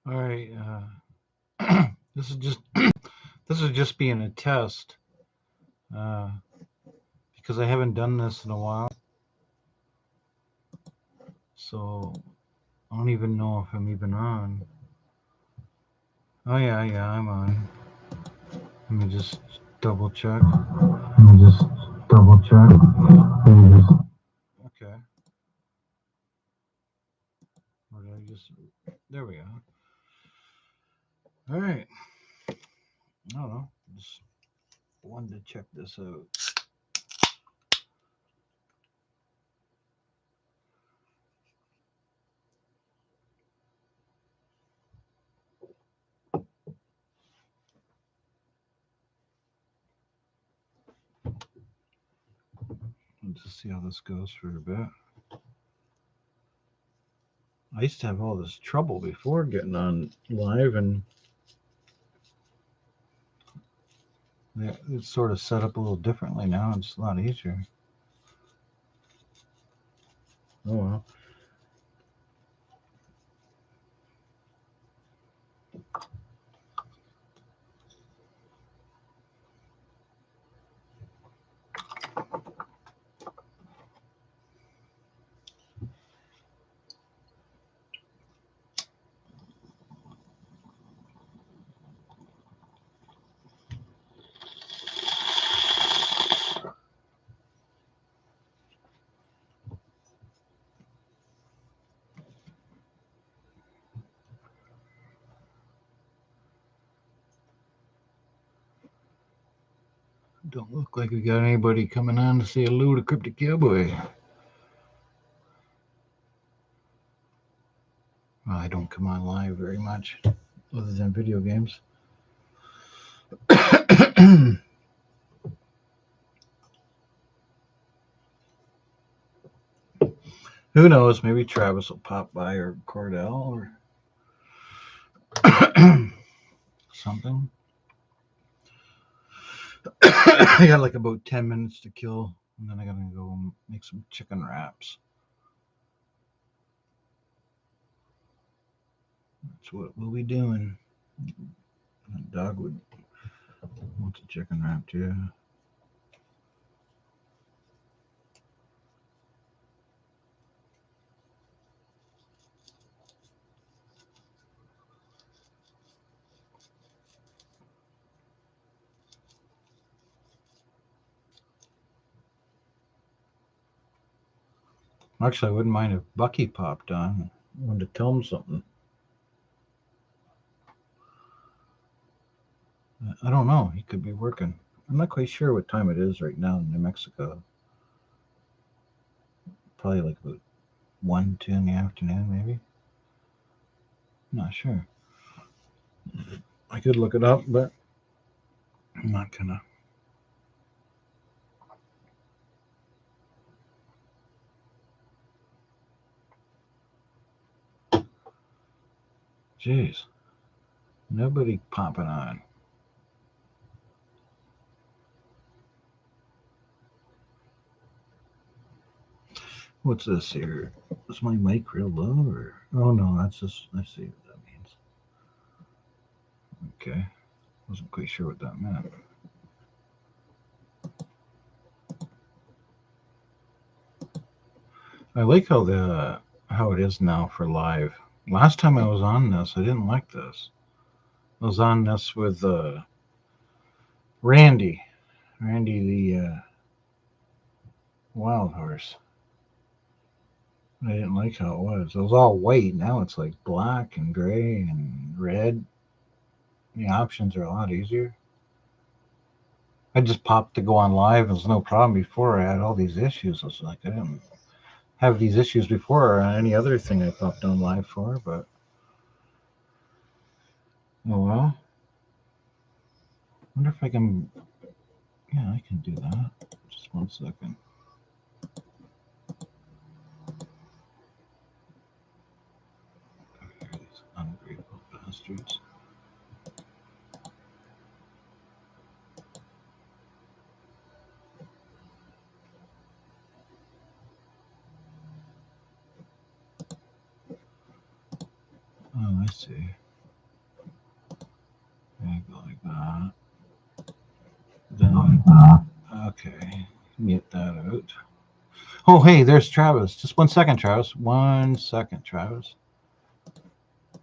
All right. This is just this is just being a test uh, because I haven't done this in a while, so I don't even know if I'm even on. Oh yeah, I'm on. Let me just double check. Let me just double check. Okay. Or did I just? There we are. All right. I don't know. Just wanted to check this out. Let's just see how this goes for a bit. I used to have all this trouble before getting on live, and it's sort of set up a little differently now. It's a lot easier. Oh well. Don't look like we got anybody coming on to say hello to Cryptic Cowboy. Well, I don't come on live very much, other than video games. Who knows? Maybe Travis will pop by, or Cordell, or something. I got like about 10 minutes to kill, and then I gotta go make some chicken wraps. That's what we'll be doing. That dog would want a chicken wrap too. Actually, I wouldn't mind if Bucky popped on. I wanted to tell him something. I don't know. He could be working. I'm not quite sure what time it is right now in New Mexico. Probably like about 1, 2 in the afternoon, maybe. I'm not sure. I could look it up, but I'm not gonna. Jeez, nobody popping on. What's this here? Is my mic real low, or? Oh no, that's just. I see what that means. Okay, wasn't quite sure what that meant. I like how it is now for live. Last time I was on this, I didn't like this. I was on this with Randy, Randy the wild horse. I didn't like how it was. It was all white. Now it's like black and gray and red. The options are a lot easier. I just popped to go on live. It was no problem before. I had all these issues. I was like, I didn't have these issues before on any other thing I popped on live for, but oh well. Wonder if I can. Yeah, I can do that. Just 1 second. These ungrateful bastards. Oh, I see. like that. Then, okay, mute that out. Oh, hey, there's Travis. Just 1 second, Travis. 1 second, Travis.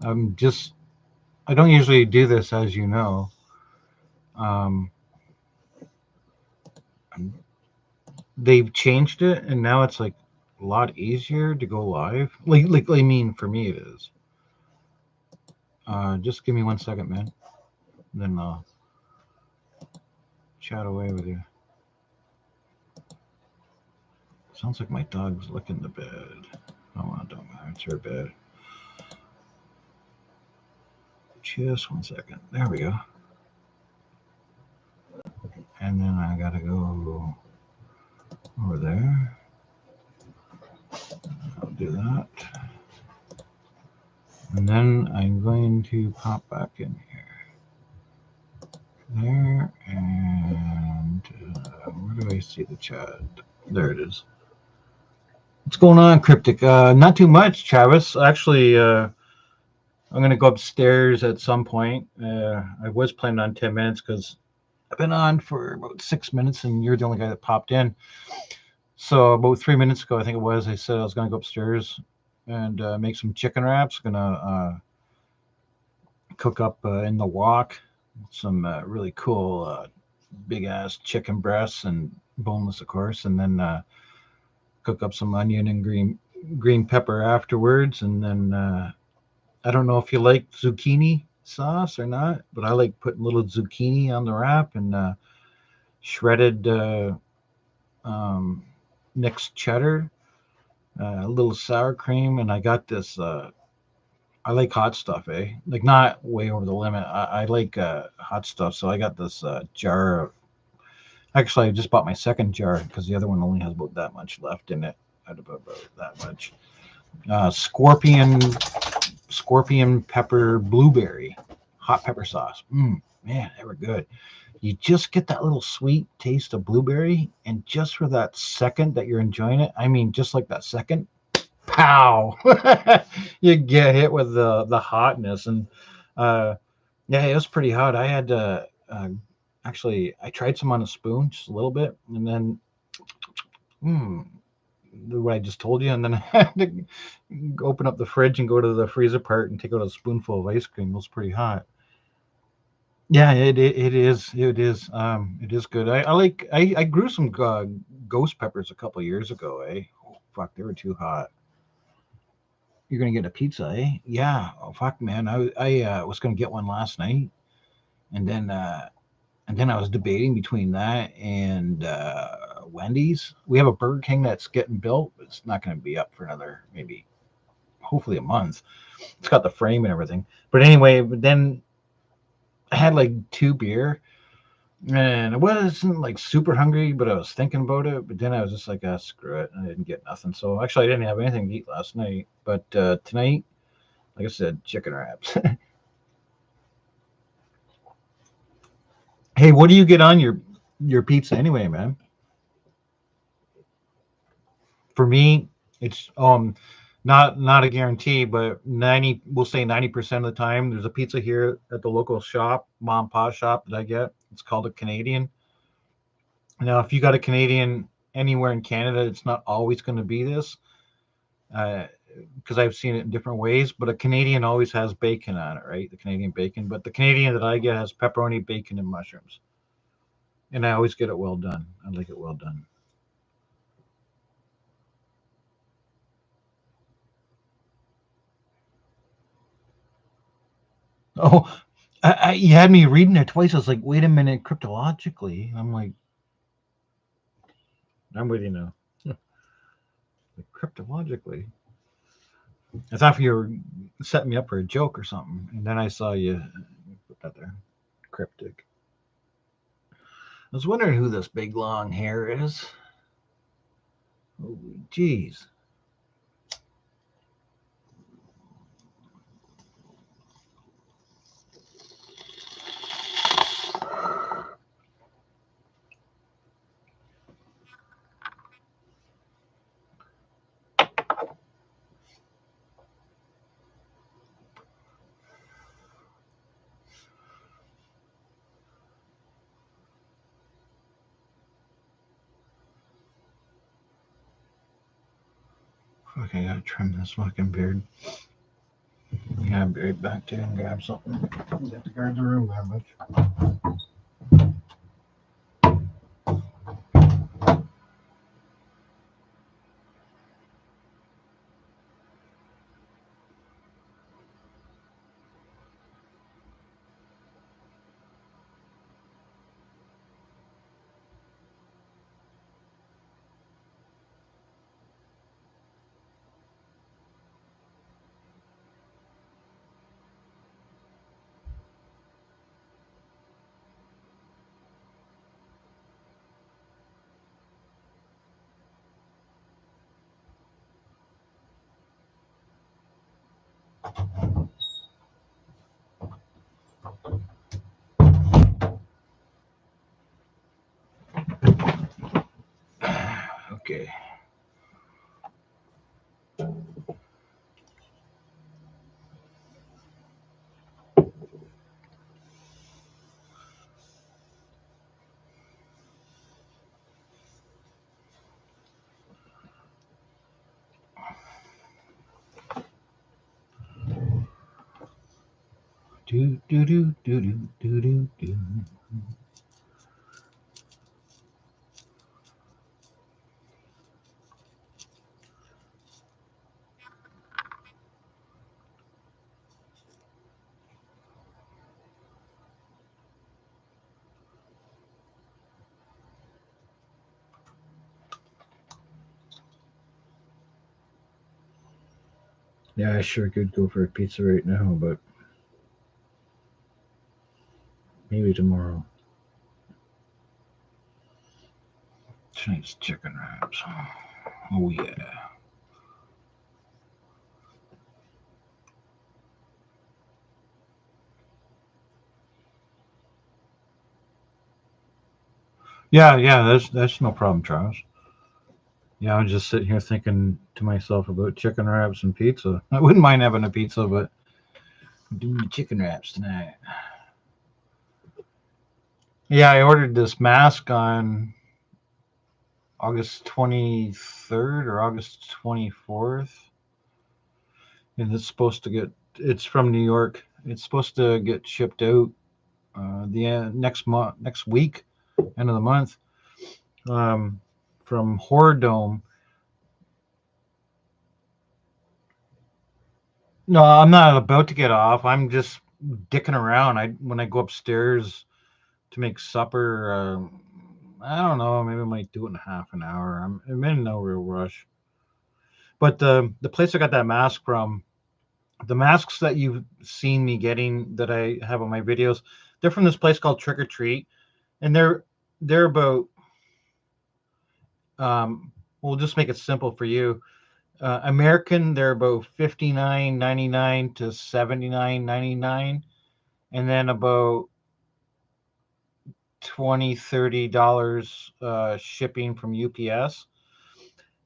I don't usually do this, as you know. They've changed it, and now it's like a lot easier to go live. Like I mean, for me it is. Just give me 1 second, man. Then I'll chat away with you. Sounds like my dog's licking the bed. Oh, I don't matter. It's her bed. Just 1 second. There we go. And then I gotta go over there. I'll do that. And then I'm going to pop back in here. There, and where do I see the chat? There it is. What's going on, Cryptic? Not too much, Travis. Actually, I'm going to go upstairs at some point. I was planning on 10 minutes because I've been on for about 6 minutes, and you're the only guy that popped in. So about 3 minutes ago, I think it was, I said I was going to go upstairs and make some chicken wraps. Going to cook up in the wok some really cool big ass chicken breasts, and boneless, of course, and then cook up some onion and green pepper afterwards. And then I don't know if you like zucchini sauce or not, but I like putting little zucchini on the wrap and shredded mixed cheddar, a little sour cream, and I got this. I like hot stuff, eh? Like not way over the limit. I like hot stuff, so I got this jar of. Actually, I just bought my second jar because the other one only has about that much left in it. Out of about that much. Scorpion pepper blueberry hot pepper sauce. Man, they were good. You just get that little sweet taste of blueberry, and just for that second that you're enjoying it, I mean, just like that second, pow, you get hit with the hotness. And yeah, it was pretty hot. I had to actually, I tried some on a spoon, just a little bit, and then what I just told you, and then I had to open up the fridge and go to the freezer part and take out a spoonful of ice cream. It was pretty hot. Yeah, it is. It is. It is good. I grew some ghost peppers a couple of years ago. Oh, fuck, they were too hot. You're gonna get a pizza, eh? Yeah. Oh fuck, man. I was gonna get one last night, and then I was debating between that and Wendy's. We have a Burger King that's getting built, but it's not going to be up for another maybe, hopefully, a month. It's got the frame and everything. But anyway, then I had like 2 beer, and I wasn't like super hungry, but I was thinking about it. But then I was just like, screw it. I didn't get nothing. So actually, I didn't have anything to eat last night. But tonight, like I said, chicken wraps. Hey, what do you get on your pizza anyway, man? For me, it's not a guarantee, but we'll say 90% of the time, there's a pizza here at the local shop, mom and pop shop that I get. It's called a Canadian. Now, if you got a Canadian anywhere in Canada, it's not always going to be this, because I've seen it in different ways. But a Canadian always has bacon on it, right? The Canadian bacon. But the Canadian that I get has pepperoni, bacon, and mushrooms, and I always get it well done. I like it well done. Oh, you had me reading it twice. I was like, wait a minute, cryptologically. I'm like, I'm with you now. Cryptologically. I thought you were setting me up for a joke or something, and then I saw you put that there. Cryptic. I was wondering who this big long hair is. Oh, geez. Fuck, I gotta trim this fucking beard. Yeah, I'll be right back to and grab something. You have to guard the room that much. Okay. Do do do do do do do do. Yeah, I sure could go for a pizza right now, but maybe tomorrow. Tonight's chicken wraps. Oh yeah. Yeah, that's no problem, Charles. Yeah, I'm just sitting here thinking to myself about chicken wraps and pizza. I wouldn't mind having a pizza, but I'm doing the chicken wraps tonight. Yeah, I ordered this mask on August 23rd or August 24th, and it's from New York. It's supposed to get shipped out the next month, next week, end of the month, um, from Horror Dome. No, I'm not about to get off. I'm just dicking around. I when I go upstairs to make supper. I don't know. Maybe I might do it in half an hour. I'm in no real rush. But the place I got that mask from, the masks that you've seen me getting that I have on my videos, they're from this place called Trick or Treat, and they're about. We'll just make it simple for you. American, they're about $59.99 to $79.99, and then about $20-$30 shipping from UPS.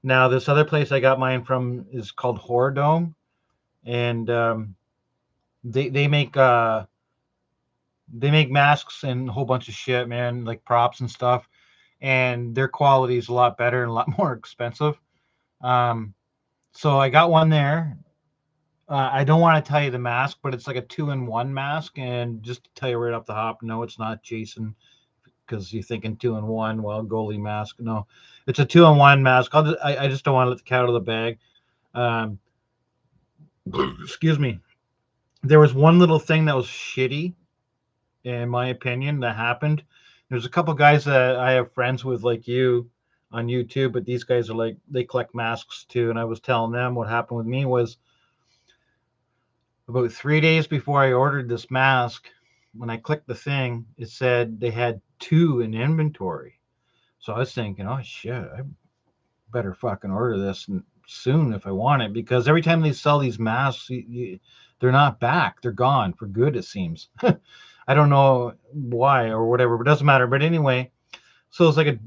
Now, this other place I got mine from is called Horror Dome, and they they make masks and a whole bunch of shit, man, like props and stuff, and their quality is a lot better and a lot more expensive. Um, so I got one there. I don't want to tell you the mask, but it's like a 2-in-1 mask, and just to tell you right off the hop, no, it's not Jason because you're thinking 2-in-1. Well, goalie mask, no, it's a 2-in-1 mask. I just don't want to let the cat out of the bag. Um, excuse me. There was one little thing that was shitty, in my opinion, that happened. There's a couple guys that I have friends with, like you, on YouTube, but these guys are like they collect masks too. And I was telling them what happened with me was about 3 days before I ordered this mask. When I clicked the thing, it said they had 2 in inventory. So I was thinking, oh shit, I better fucking order this soon if I want it, because every time they sell these masks, they're not back. They're gone for good, it seems. I don't know why or whatever, but it doesn't matter. But anyway, so it's like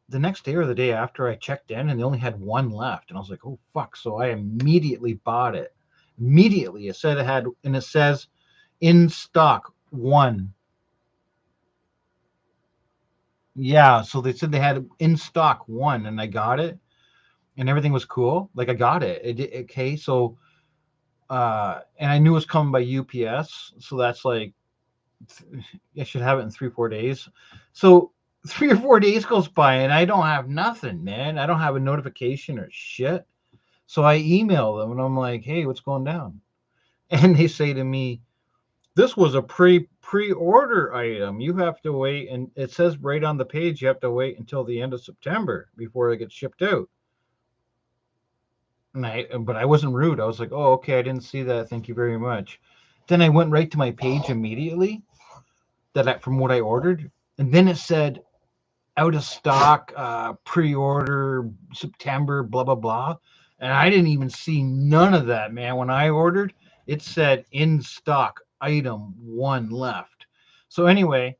the next day or the day after I checked in, and they only had 1 left. And I was like, oh, fuck. So I immediately bought it. Immediately. It said it had, and it says in stock 1. Yeah. So they said they had in stock 1, and I got it. and everything was cool. Like I got it. Okay, so and I knew it was coming by UPS, so that's like I should have it in 3-4 days. So 3 or 4 days goes by and I don't have nothing, man. I don't have a notification or shit. So I email them and I'm like, hey, what's going down? And they say to me, this was a pre-order item. You have to wait, and it says right on the page you have to wait until the end of September before it gets shipped out. But I wasn't rude. I was like, oh, okay, I didn't see that. Thank you very much. Then I went right to my page immediately from what I ordered, and then it said out of stock, pre-order September, blah blah blah, and I didn't even see none of that, man. When I ordered, it said in stock, item one left. So anyway,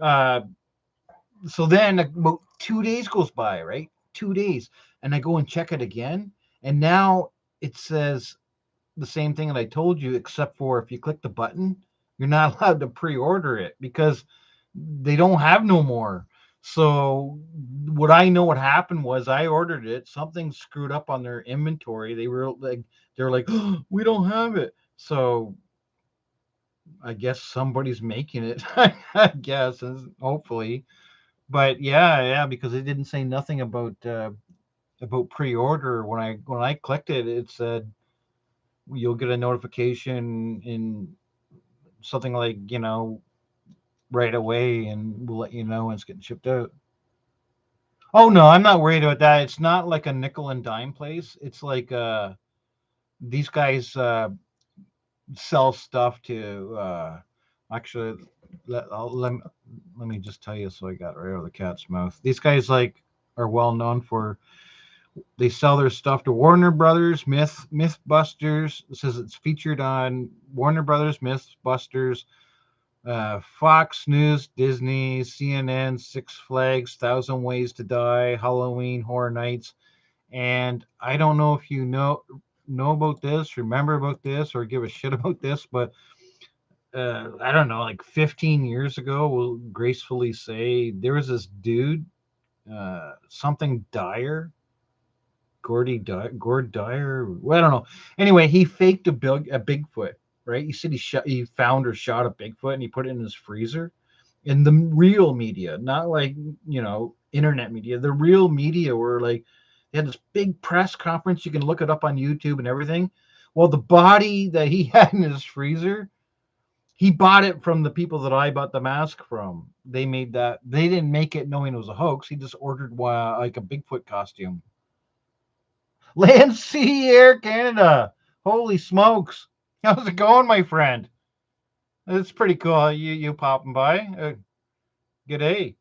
uh, so then about 2 days goes by, right? 2 days, and I go and check it again, and now it says the same thing that I told you, except for if you click the button, you're not allowed to pre-order it because they don't have no more. So what I know what happened was I ordered it, something screwed up on their inventory. They were like, oh, we don't have it. So I guess somebody's making it. I guess, hopefully. But yeah, because it didn't say nothing about pre-order. When I clicked it, it said you'll get a notification in something like, right away, and we'll let you know when it's getting shipped out. Oh no, I'm not worried about that. It's not like a nickel and dime place. It's like these guys sell stuff to actually let me just tell you so I got right out of the cat's mouth. These guys like are well known for they sell their stuff to Warner Brothers, Mythbusters. It says it's featured on Warner Brothers, Mythbusters, Fox News, Disney, CNN, Six Flags, Thousand Ways to Die, Halloween Horror Nights, and I don't know if you know about this, remember about this, or give a shit about this, but I don't know, like 15 years ago, we'll gracefully say there was this dude, something Dyer, Gord Dyer. Well, I don't know. Anyway, he faked a Bigfoot, right? He said he found or shot a Bigfoot and he put it in his freezer. In the real media, not like internet media. The real media were like they had this big press conference. You can look it up on YouTube and everything. Well, the body that he had in his freezer, he bought it from the people that I bought the mask from. They made that. They didn't make it knowing it was a hoax. He just ordered like a Bigfoot costume. Land, Sea, Air Canada. Holy smokes. How's it going, my friend? It's pretty cool. You popping by. G'day.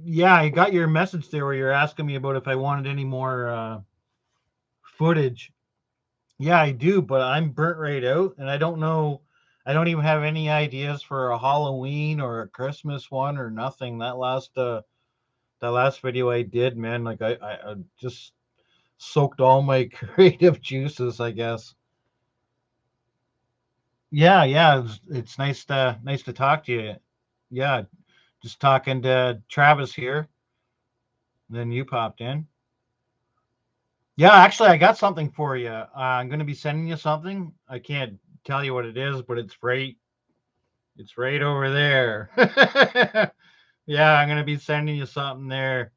Yeah, I got your message there where you're asking me about if I wanted any more footage. Yeah, I do, but I'm burnt right out, and I don't know. I don't even have any ideas for a Halloween or a Christmas one or nothing. That last video I did, man, like I just soaked all my creative juices, I guess. Yeah, it's nice to talk to you. Yeah, just talking to Travis here. Then you popped in. Yeah, actually, I got something for you. I'm going to be sending you something. I can't tell you what it is, but it's right over there. Yeah, I'm going to be sending you something there.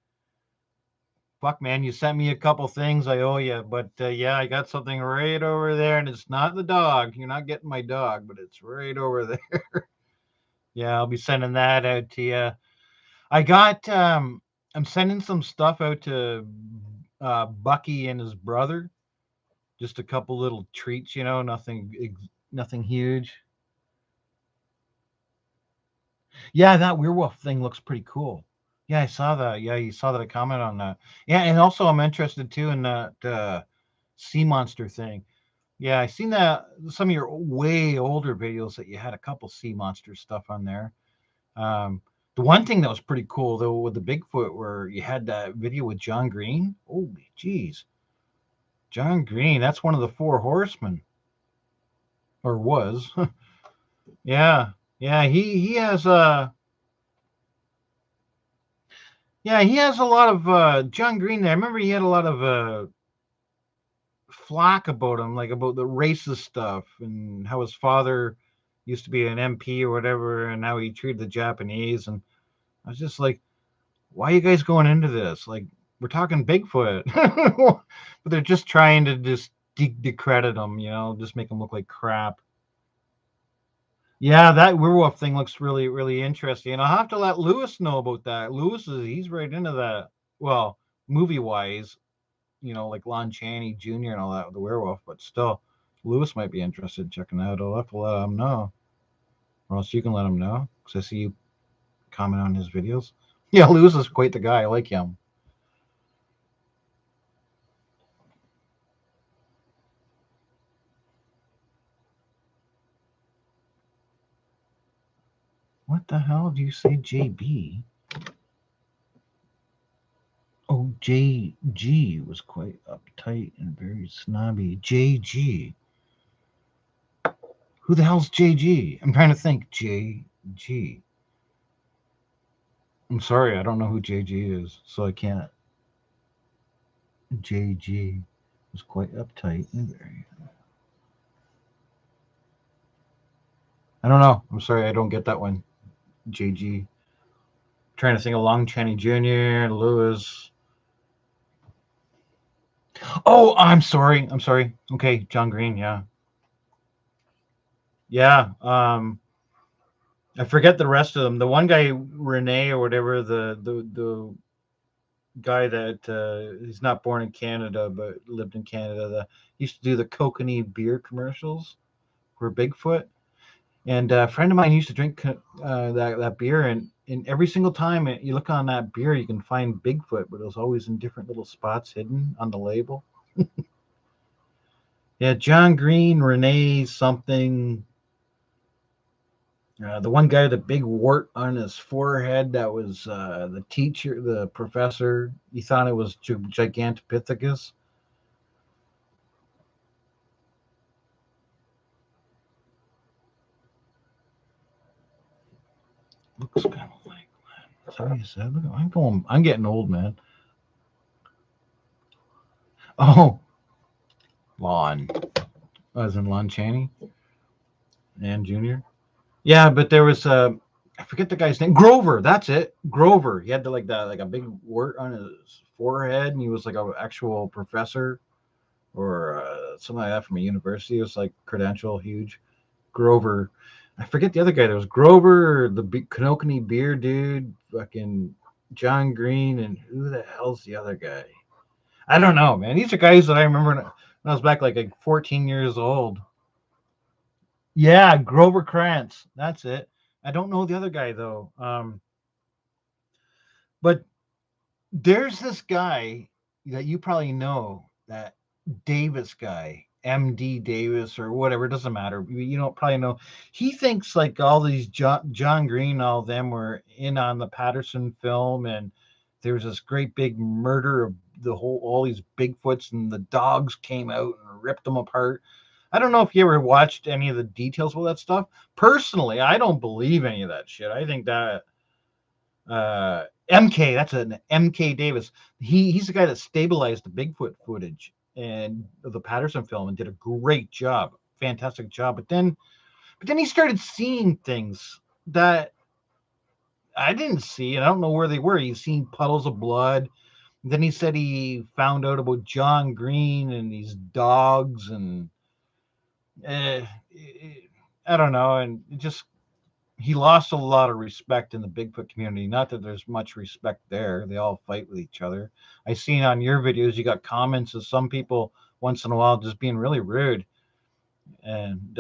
Fuck, man, you sent me a couple things I owe you, but yeah, I got something right over there, and it's not the dog. You're not getting my dog, but it's right over there. Yeah, I'll be sending that out to you. I got I'm sending some stuff out to Bucky and his brother. Just a couple little treats, nothing huge. Yeah, that werewolf thing looks pretty cool. Yeah, I saw that. Yeah, you saw that I comment on that. Yeah, and also I'm interested too in that sea monster thing. Yeah, I seen that some of your way older videos that you had a couple sea monster stuff on there. Um, the one thing that was pretty cool though with the Bigfoot, where you had that video with John Green. Holy jeez, John Green, that's one of the four horsemen, or was. Yeah, yeah. He has Yeah, he has a lot of John Green there. I remember he had a lot of flack about him, like about the racist stuff and how his father used to be an MP or whatever, and how he treated the Japanese. And I was just like, why are you guys going into this? Like, we're talking Bigfoot, but they're just trying to just decredit him, just make him look like crap. Yeah, that werewolf thing looks really, really interesting. And I'll have to let Lewis know about that. He's right into that. Well, movie wise, like Lon Chaney Jr. and all that with the werewolf, but still, Lewis might be interested in checking out. I'll have to let him know. Or else you can let him know, because I see you comment on his videos. Yeah, Lewis is quite the guy. I like him. What the hell do you say, JB? Oh, JG was quite uptight and very snobby. JG. Who the hell's JG? I'm trying to think. JG. I'm sorry, I don't know who JG is, so I can't. JG was quite uptight and very. I don't know. I'm sorry, I don't get that one. JG. Trying to think of Lon Chaney Jr., Lewis. Oh, I'm sorry. Okay, John Green, yeah. Yeah. I forget the rest of them. The one guy, Renee or whatever, the guy that he's not born in Canada but lived in Canada. Used to do the Kokanee beer commercials for Bigfoot. And a friend of mine used to drink that beer, and every single time you look on that beer, you can find Bigfoot, but it was always in different little spots hidden on the label. Yeah, John Green, Renee something. The one guy with the big wart on his forehead, that was the teacher, the professor. He thought it was Gigantopithecus. Looks kind of like that. Sorry, you said. Look, I'm getting old, man. Oh, Lon. As in Lon Chaney and Jr. Yeah, but there was I forget the guy's name. Grover, that's it. Grover. He had like a big wart on his forehead, and he was like an actual professor or something like that from a university. It was like credential, huge. Grover. I forget the other guy. There was Grover, the Konokini beer dude, fucking John Green, and who the hell's the other guy? I don't know, man. These are guys that I remember when I was back like 14 years old. Yeah, Grover Krantz. That's it. I don't know the other guy though. But there's this guy that you probably know, that Davis guy, MD Davis or whatever. It doesn't matter. You don't probably know. He thinks like all these John Green, all of them were in on the Patterson film, and there was this great big murder of all these Bigfoots, and the dogs came out and ripped them apart. I don't know if you ever watched any of the details of that stuff. Personally, I don't believe any of that shit. I think that MK, that's an MK Davis. He's the guy that stabilized the Bigfoot footage and the Patterson film and did a great job, fantastic job. But then he started seeing things that I didn't see, and I don't know where they were. He's seen puddles of blood. Then he said he found out about John Green and these dogs, and I don't know, and he lost a lot of respect in the Bigfoot community. Not that there's much respect there. They all fight with each other. I seen on your videos, you got comments of some people once in a while just being really rude. And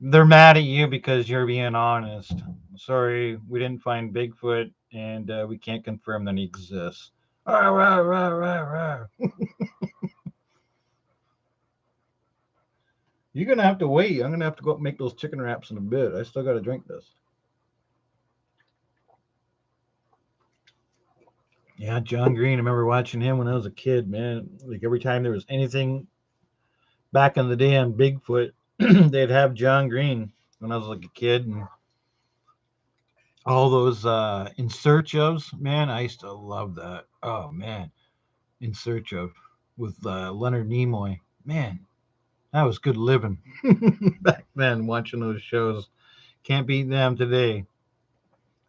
they're mad at you because you're being honest. Sorry, we didn't find Bigfoot, and we can't confirm that he exists. Rah, rah, rah, rah, rah. You're going to have to wait. I'm going to have to go up and make those chicken wraps in a bit. I still got to drink this. Yeah, John Green. I remember watching him when I was a kid, man. Like every time there was anything back in the day on Bigfoot, they'd have John Green when I was like a kid. And all those In Search ofs, man, I used to love that. Oh man, In Search of with Leonard Nimoy. Man, that was good living back then. Watching those shows, can't beat them today.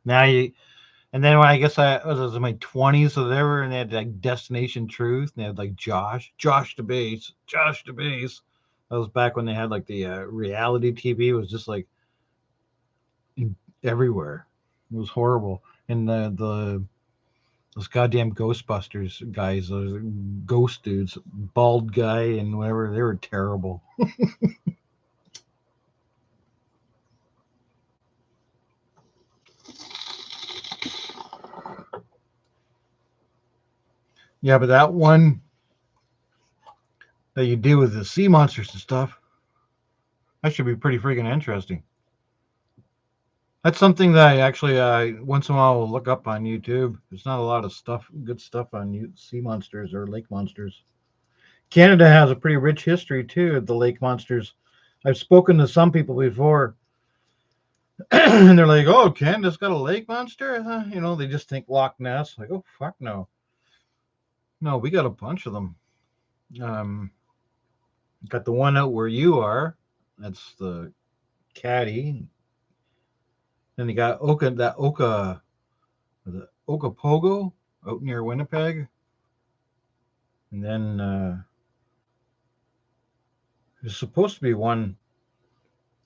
Now you, and then when I guess I was in my 20s or whatever, and they had like Destination Truth, and they had like Josh Josh DeBase. That was back when they had like the reality TV. It was just like everywhere. It was horrible. And the those goddamn Ghostbusters guys, those ghost dudes, bald guy and whatever, they were terrible. Yeah, but that one that you do with the sea monsters and stuff, that should be pretty freaking interesting. That's something that I actually once in a while will look up on YouTube. There's not a lot of good stuff on sea monsters or lake monsters. Canada has a pretty rich history too of the lake monsters. I've spoken to some people before, and they're like, "Oh, Canada's got a lake monster?" They just think Loch Ness. Like, oh fuck no, no, we got a bunch of them. Um, got the one out where you are. That's the Caddy. Then you got the Okapogo out near Winnipeg, and then there's supposed to be one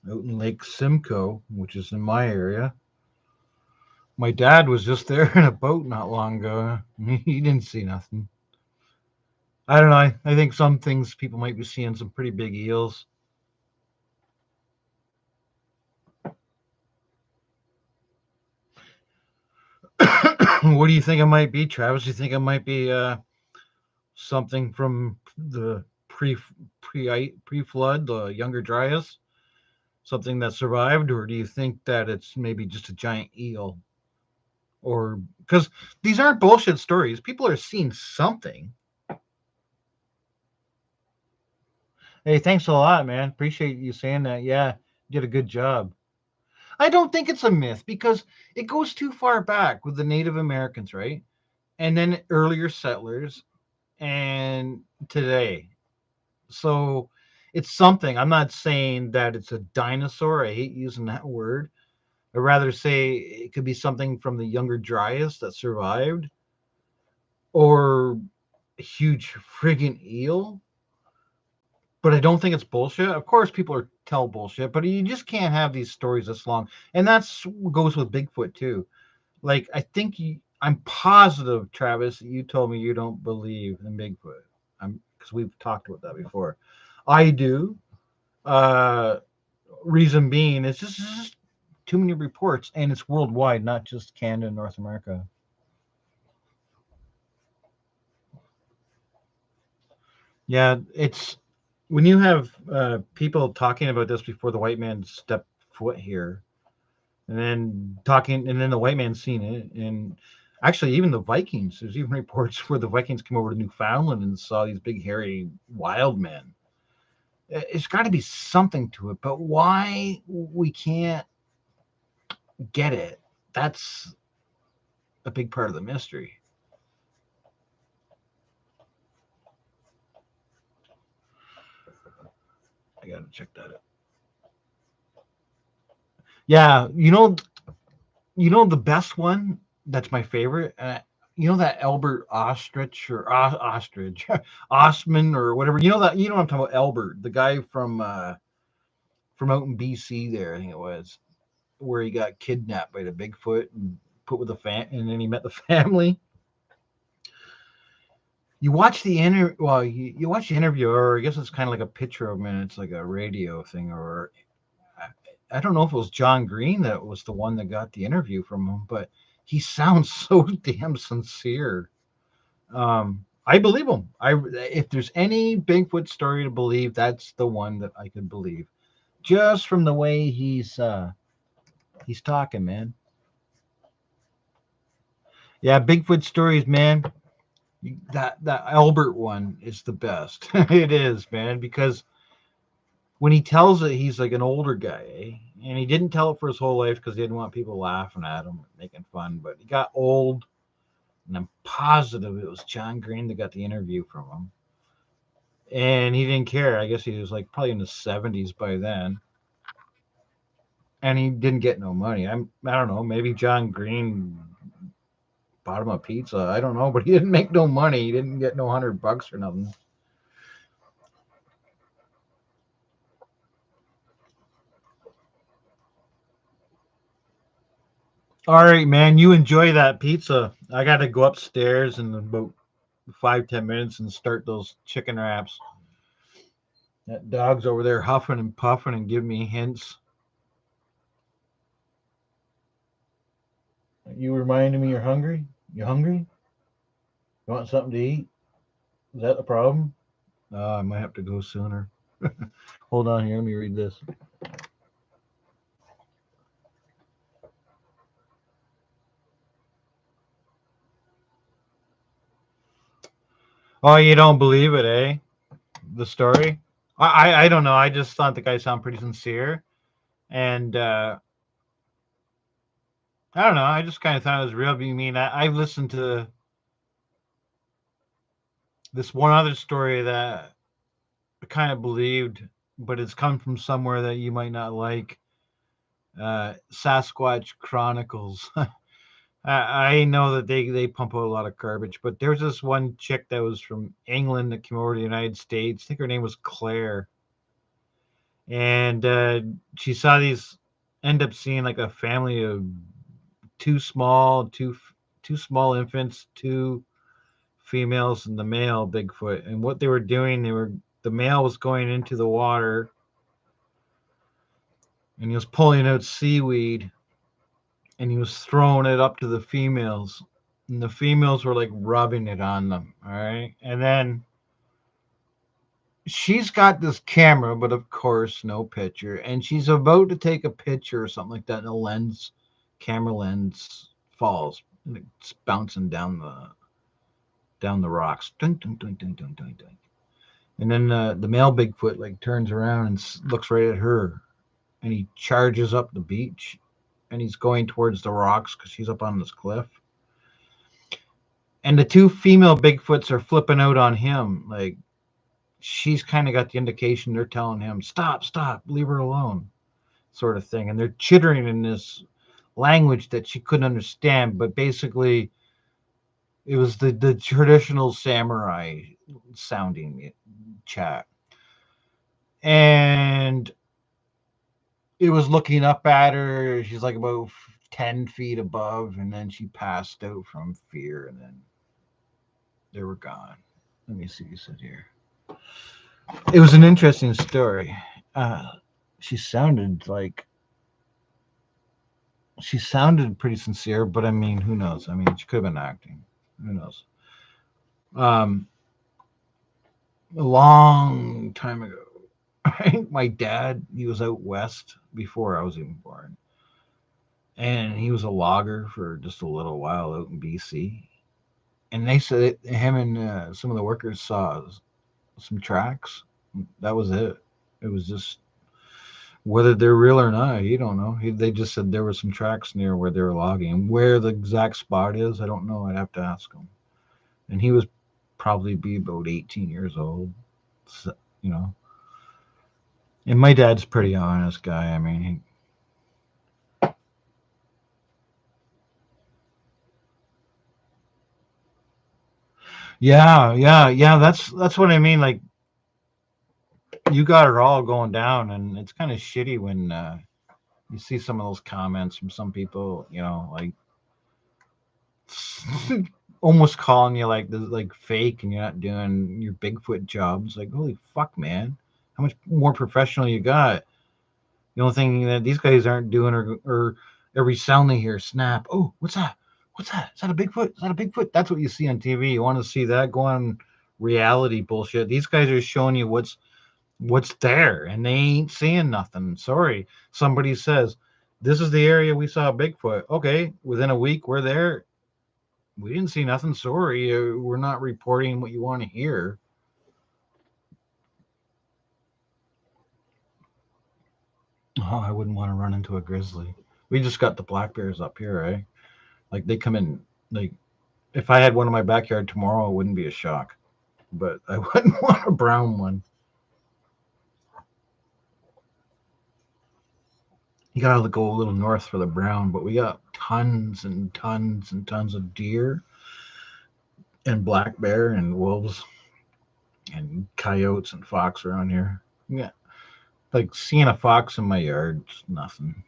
out in Lake Simcoe, which is in my area. My dad was just there in a boat not long ago. He didn't see nothing. I don't know. I think some things people might be seeing some pretty big eels. What do you think it might be, Travis? Do you think it might be something from the pre flood, the Younger Dryas, something that survived, or do you think that it's maybe just a giant eel? Or because these aren't bullshit stories, people are seeing something. Hey, thanks a lot, man. Appreciate you saying that. Yeah, you did a good job. I don't think it's a myth because it goes too far back with the Native Americans, right? And then earlier settlers and today. So it's something. I'm not saying that it's a dinosaur. I hate using that word. I'd rather say it could be something from the Younger Dryas that survived or a huge friggin' eel. But I don't think it's bullshit. Of course, people are tell bullshit, but you just can't have these stories this long. And that's goes with Bigfoot too. Like I'm positive, Travis, you told me you don't believe in Bigfoot. I'm because we've talked about that before. I do. Uh, reason being, it's just too many reports, and it's worldwide, not just Canada and North America. Yeah, it's when you have people talking about this before the white man stepped foot here, and then talking, and then the white man seen it, and actually even the Vikings. There's even reports where the Vikings came over to Newfoundland and saw these big hairy wild men. It's got to be something to it, but why we can't get it? That's a big part of the mystery. I gotta check that out. Yeah, the best one. That's my favorite. That Albert Ostrich or Ostrich, Osman or whatever. What I'm talking about. Albert, the guy from out in BC. There, I think it was where he got kidnapped by the Bigfoot and put with the and then he met the family. You watch the Well, you watch the interview, or I guess it's kind of like a picture of him, and it's like a radio thing, or I don't know if it was John Green that was the one that got the interview from him, but he sounds so damn sincere. I believe him. If there's any Bigfoot story to believe, that's the one that I could believe, just from the way he's talking, man. Yeah, Bigfoot stories, man. That Albert one is the best. It is, man, because when he tells it, he's like an older guy, eh? And he didn't tell it for his whole life because he didn't want people laughing at him, making fun. But he got old, and I'm positive it was John Green that got the interview from him. And he didn't care. I guess he was like probably in his 70s by then. And he didn't get no money. I don't know. Maybe John Green bought him a pizza. I don't know, but he didn't make no money. He didn't get no $100 or nothing. All right, man. You enjoy that pizza. I got to go upstairs in about 5-10 minutes and start those chicken wraps. That dog's over there huffing and puffing and giving me hints. You reminding me you're hungry? You hungry? You want something to eat? Is that the problem? I might have to go sooner. Hold on here. Let me read this. Oh, you don't believe it, eh? The story? I don't know. I just thought the guy sounded pretty sincere. And I don't know. I just kind of thought it was real. You mean I've listened to this one other story that I kind of believed, but it's come from somewhere that you might not like. Sasquatch Chronicles. I know that they pump out a lot of garbage, but there's this one chick that was from England that came over to the United States. I think her name was Claire, and she saw these end up seeing like a family of two small infants, two females, and the male Bigfoot. And what they were doing, the male was going into the water, and he was pulling out seaweed, and he was throwing it up to the females, and the females were like rubbing it on them. All right, and then she's got this camera, but of course no picture, and she's about to take a picture or something like that, and the camera lens falls, and it's bouncing down the rocks. Dun, dun, dun, dun, dun, dun, dun. And then the male Bigfoot like turns around and looks right at her, and he charges up the beach, and he's going towards the rocks because she's up on this cliff. And the two female Bigfoots are flipping out on him, like she's kind of got the indication they're telling him, "Stop, stop, leave her alone," sort of thing. And they're chittering in this language that she couldn't understand, but basically it was the traditional samurai sounding chat. And it was looking up at her. She's like about 10 feet above, and then she passed out from fear, and then they were gone. Let me see what you said here. It was an interesting story. She sounded like she sounded pretty sincere, but I mean, who knows? I mean, she could have been acting. Who knows? Um, a long time ago, my dad, he was out west before I was even born, and he was a logger for just a little while out in BC. And they said him and some of the workers saw some tracks. That was it. It was just whether they're real or not, you don't know. They just said there were some tracks near where they were logging. Where the exact spot is, I don't know. I'd have to ask him. And he was probably be about 18 years old, so, you know. And my dad's a pretty honest guy. I mean, yeah. That's what I mean. Like you got it all going down, and it's kind of shitty when you see some of those comments from some people. You know, like almost calling you like fake, and you're not doing your Bigfoot job. It's like holy fuck, man, how much more professional you got? The only thing that these guys aren't doing, or every sound they hear, snap. Oh, what's that? What's that? Is that a Bigfoot? Is that a Bigfoot? That's what you see on TV. You want to see that? Go on reality bullshit. These guys are showing you what's there, and they ain't seeing nothing. Sorry. Somebody says, this is the area we saw Bigfoot. Okay, within a week we're there. We didn't see nothing. Sorry, we're not reporting what you want to hear. Oh, I wouldn't want to run into a grizzly. We just got the black bears up here, eh? Like they come in. Like if I had one in my backyard tomorrow, it wouldn't be a shock. But I wouldn't want a brown one. You gotta go a little north for the brown, but we got tons and tons and tons of deer and black bear and wolves and coyotes and fox around here. Yeah, like seeing a fox in my yard's nothing.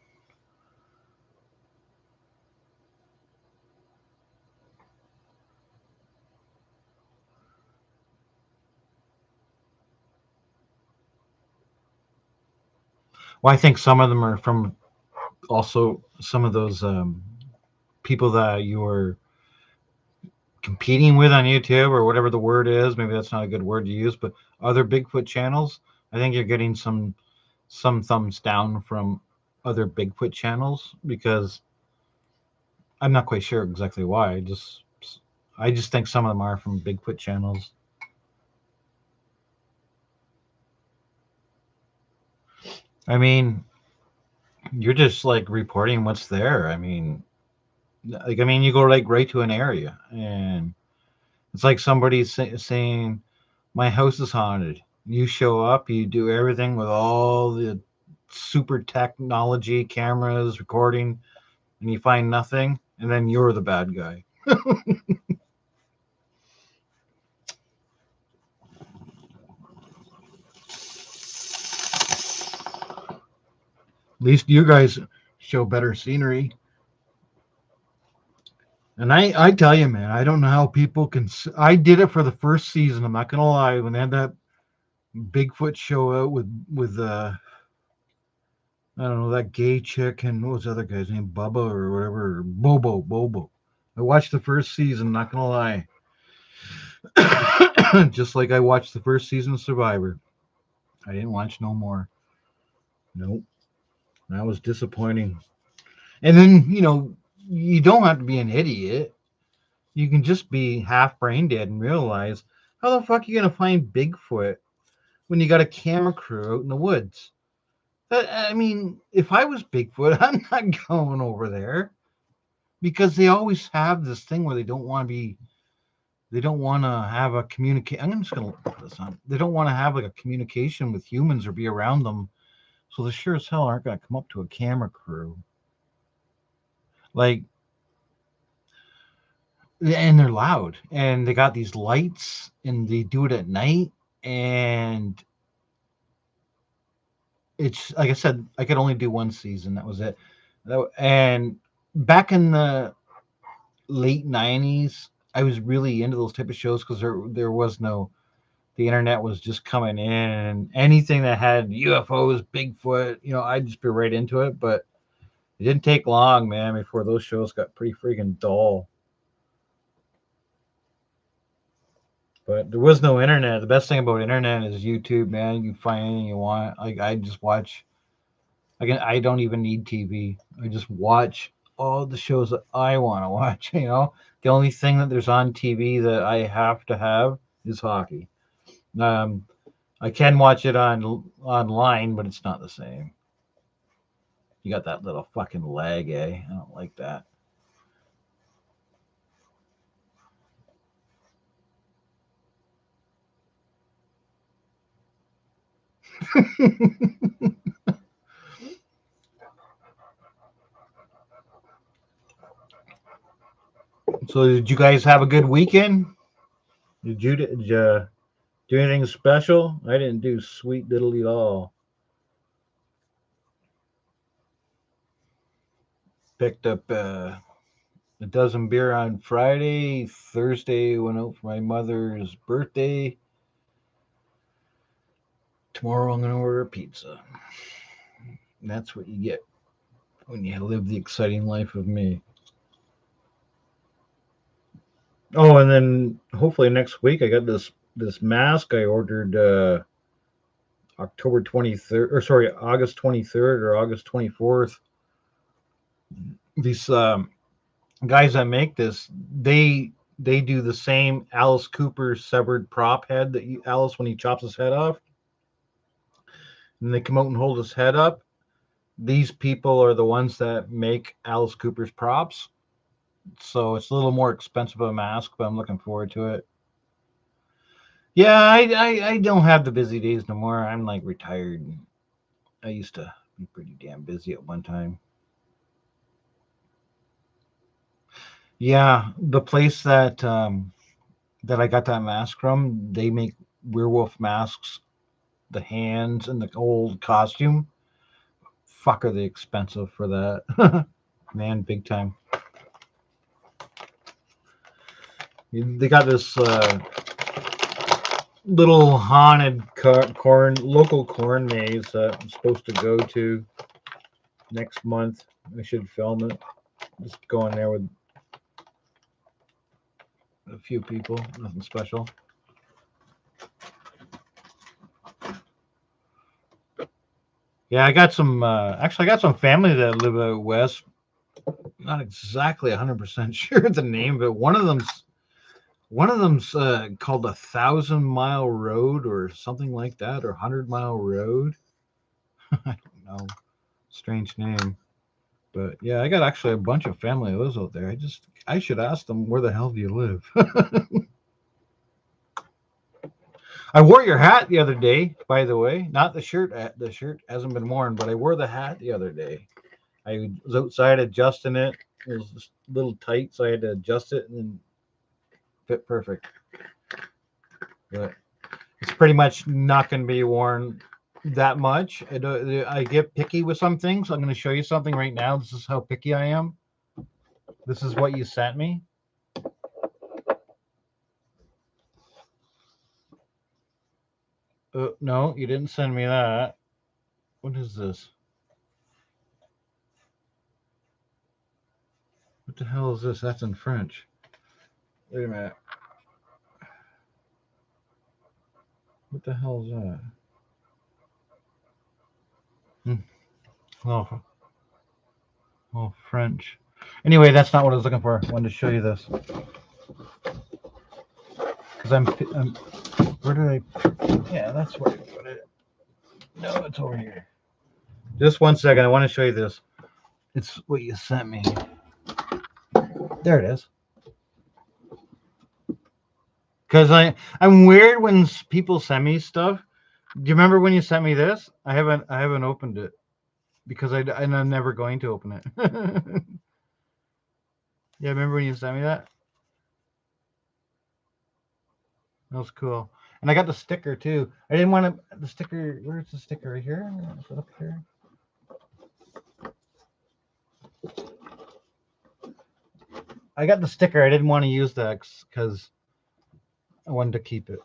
Well, I think some of them are from also some of those people that you were competing with on YouTube or whatever the word is. Maybe that's not a good word to use, but other Bigfoot channels. I think you're getting some thumbs down from other Bigfoot channels because I'm not quite sure exactly why. I just think some of them are from Bigfoot channels. I mean, you're just like reporting what's there. I mean, you go like right to an area, and it's like somebody saying, "My house is haunted." You show up, you do everything with all the super technology, cameras, recording, and you find nothing, and then you're the bad guy. At least you guys show better scenery. And I tell you, man, I don't know how people can. I did it for the first season. I'm not gonna lie. When they had that Bigfoot show out with I don't know that gay chick and what was the other guy's name, Bubba or whatever, Bobo. I watched the first season. Not gonna lie, just like I watched the first season of Survivor. I didn't watch no more. Nope, that was disappointing. And then you don't have to be an idiot. You can just be half brain dead and realize how the fuck are you gonna find Bigfoot when you got a camera crew out in the woods? I mean, if I was Bigfoot, I'm not going over there because they always have this thing where they don't want to be, they don't want to have a communicate. I'm just gonna put this on. They don't want to have like a communication with humans or be around them, so they sure as hell aren't gonna come up to a camera crew. Like, and they're loud, and they got these lights, and they do it at night, and it's like I said, I could only do one season. That was it. And back in the late '90s, I was really into those type of shows because there was no, the internet was just coming in, and anything that had UFOs, Bigfoot, I'd just be right into it. But it didn't take long, man, before those shows got pretty freaking dull. But there was no internet. The best thing about internet is YouTube, man. You can find anything you want. Like I just watch. I don't even need TV. I just watch all the shows that I want to watch. The only thing that there's on TV that I have to have is hockey. Um, I can watch it online, but it's not the same. You got that little fucking lag, eh? I don't like that. So, did you guys have a good weekend? Did you do anything special? I didn't do sweet diddly all. Picked up a dozen beer on Friday. Thursday went out for my mother's birthday. Tomorrow I'm going to order a pizza. And that's what you get when you live the exciting life of me. Oh, and then hopefully next week I got this mask I ordered October 23rd, or sorry, August 23rd or August 24th. These guys that make this, they do the same Alice Cooper severed prop head that Alice when he chops his head off, and they come out and hold his head up, these people are the ones that make Alice Cooper's props. So it's a little more expensive of a mask, but I'm looking forward to it. Yeah, I don't have the busy days no more. I'm like retired. I used to be pretty damn busy at one time. Yeah, the place that I got that mask from, they make werewolf masks, the hands and the old costume. Fuck, are they expensive for that? Man, big time. They got this little haunted local corn maze that I'm supposed to go to next month. I should film it. Just go in there with a few people, nothing special. Yeah, I got some. Actually, I got some family that live out west. Not exactly 100% sure the name, but one of them's called 1,000 Mile Road or something like that, or 100 Mile Road. I don't know, strange name. But yeah, I got actually a bunch of family that lives out there. I should ask them, where the hell do you live? I wore your hat the other day, by the way. Not the shirt. The shirt hasn't been worn, but I wore the hat the other day. I was outside adjusting it. It was just a little tight, so I had to adjust it and then fit perfect. But it's pretty much not going to be worn that much. I get picky with some things. I'm going to show you something right now. This is how picky I am. This is what you sent me. No, you didn't send me that. What is this? What the hell is this? That's in French. Wait a minute. What the hell is that? Oh, French. Anyway, that's not what I was looking for. I wanted to show you this. Because I'm. Where did I. Yeah, that's where I put it. No, it's over here. Just one second. I want to show you this. It's what you sent me. There it is. Because I'm weird when people send me stuff. Do you remember when you sent me this? I haven't opened it because I'm never going to open it. Yeah, remember when you sent me that? That was cool. And I got the sticker too. I didn't want the sticker. Where's the sticker? Right here? Is it up here? I got the sticker. I didn't want to use that because I wanted to keep it.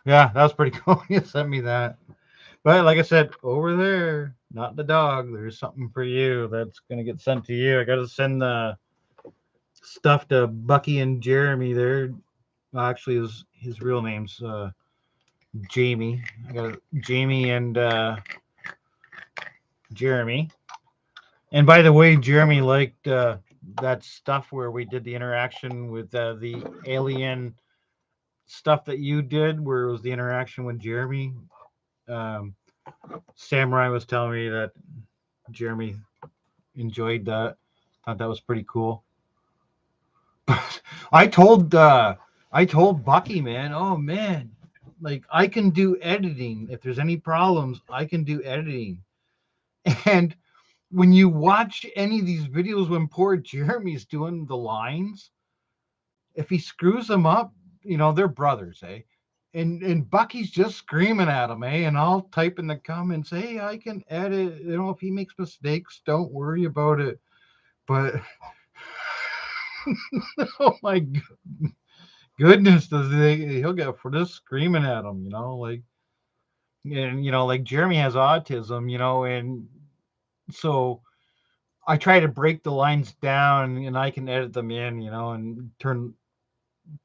Yeah, that was pretty cool. You sent me that. But like I said, over there, not the dog, there's something for you that's going to get sent to you. I got to send the stuff to Bucky and Jeremy there. Well, actually, his real name's Jamie. I got Jamie and Jeremy. And by the way, Jeremy liked that stuff where we did the interaction with the alien stuff that you did, where it was the interaction with Jeremy. Samurai was telling me that Jeremy enjoyed that. Thought that was pretty cool. But I told Bucky, man, oh man, like I can do editing. If there's any problems, I can do editing. And when you watch any of these videos when poor Jeremy's doing the lines, if he screws them up, they're brothers, eh? And Bucky's just screaming at him, eh? And I'll type in the comments, hey, I can edit. If he makes mistakes, don't worry about it. But oh my goodness, he'll get for this screaming at him, like, and like Jeremy has autism, and so I try to break the lines down and I can edit them in, and turn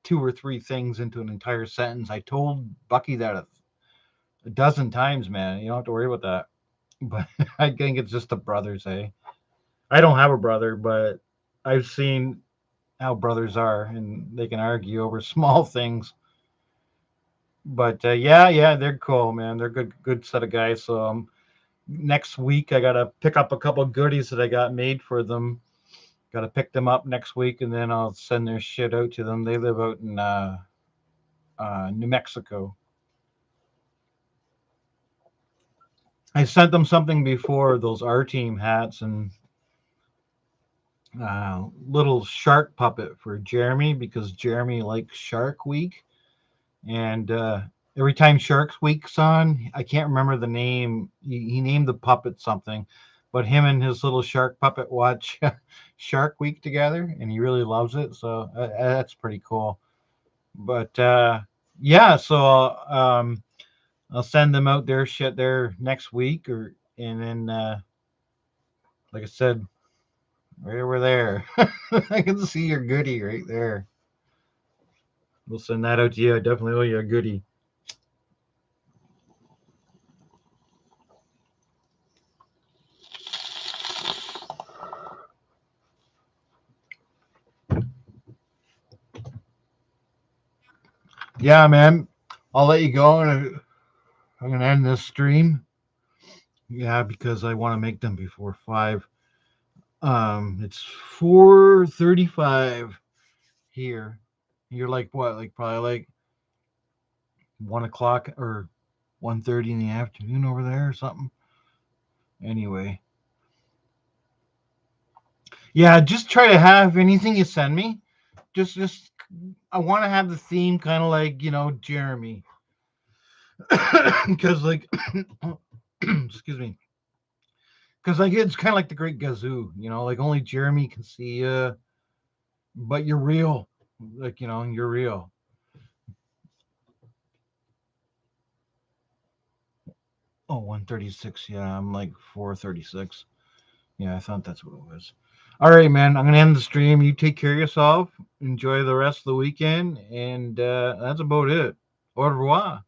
2 or 3 things into an entire sentence. I told Bucky that a dozen times, man. You don't have to worry about that. But I think it's just the brothers, eh? I don't have a brother, but I've seen how brothers are, and they can argue over small things. But yeah, they're cool, man. They're good set of guys. So next week I gotta pick up a couple goodies that I got made for them. Gotta pick them up next week, and then I'll send their shit out to them. They live out in New Mexico. I sent them something before, those R Team hats and little shark puppet for Jeremy, because Jeremy likes Shark Week. And every time Shark Week's on, I can't remember the name. He named the puppet something, but him and his little shark puppet watch Shark Week together, and he really loves it. So that's pretty cool. But yeah, so I'll send them out their shit there next week, and then like I said, right over there, I can see your goodie right there. We'll send that out to you. I definitely owe you a goodie. Yeah, man. I'll let you go, and I'm gonna end this stream. Yeah, because I want to make them before 5. It's 4:35 here. You're like what? Like probably like 1 o'clock or 1:30 in the afternoon over there or something. Anyway, yeah, just try to have anything you send me. Just I want to have the theme kind of like Jeremy, because like excuse me, because like it's kind of like the Great Gazoo, like only Jeremy can see you, but you're real, like you're real. Oh, 136. Yeah, I'm like 436. Yeah, I thought that's what it was. All right, man. I'm gonna end the stream. You take care of yourself. Enjoy the rest of the weekend, and that's about it. Au revoir.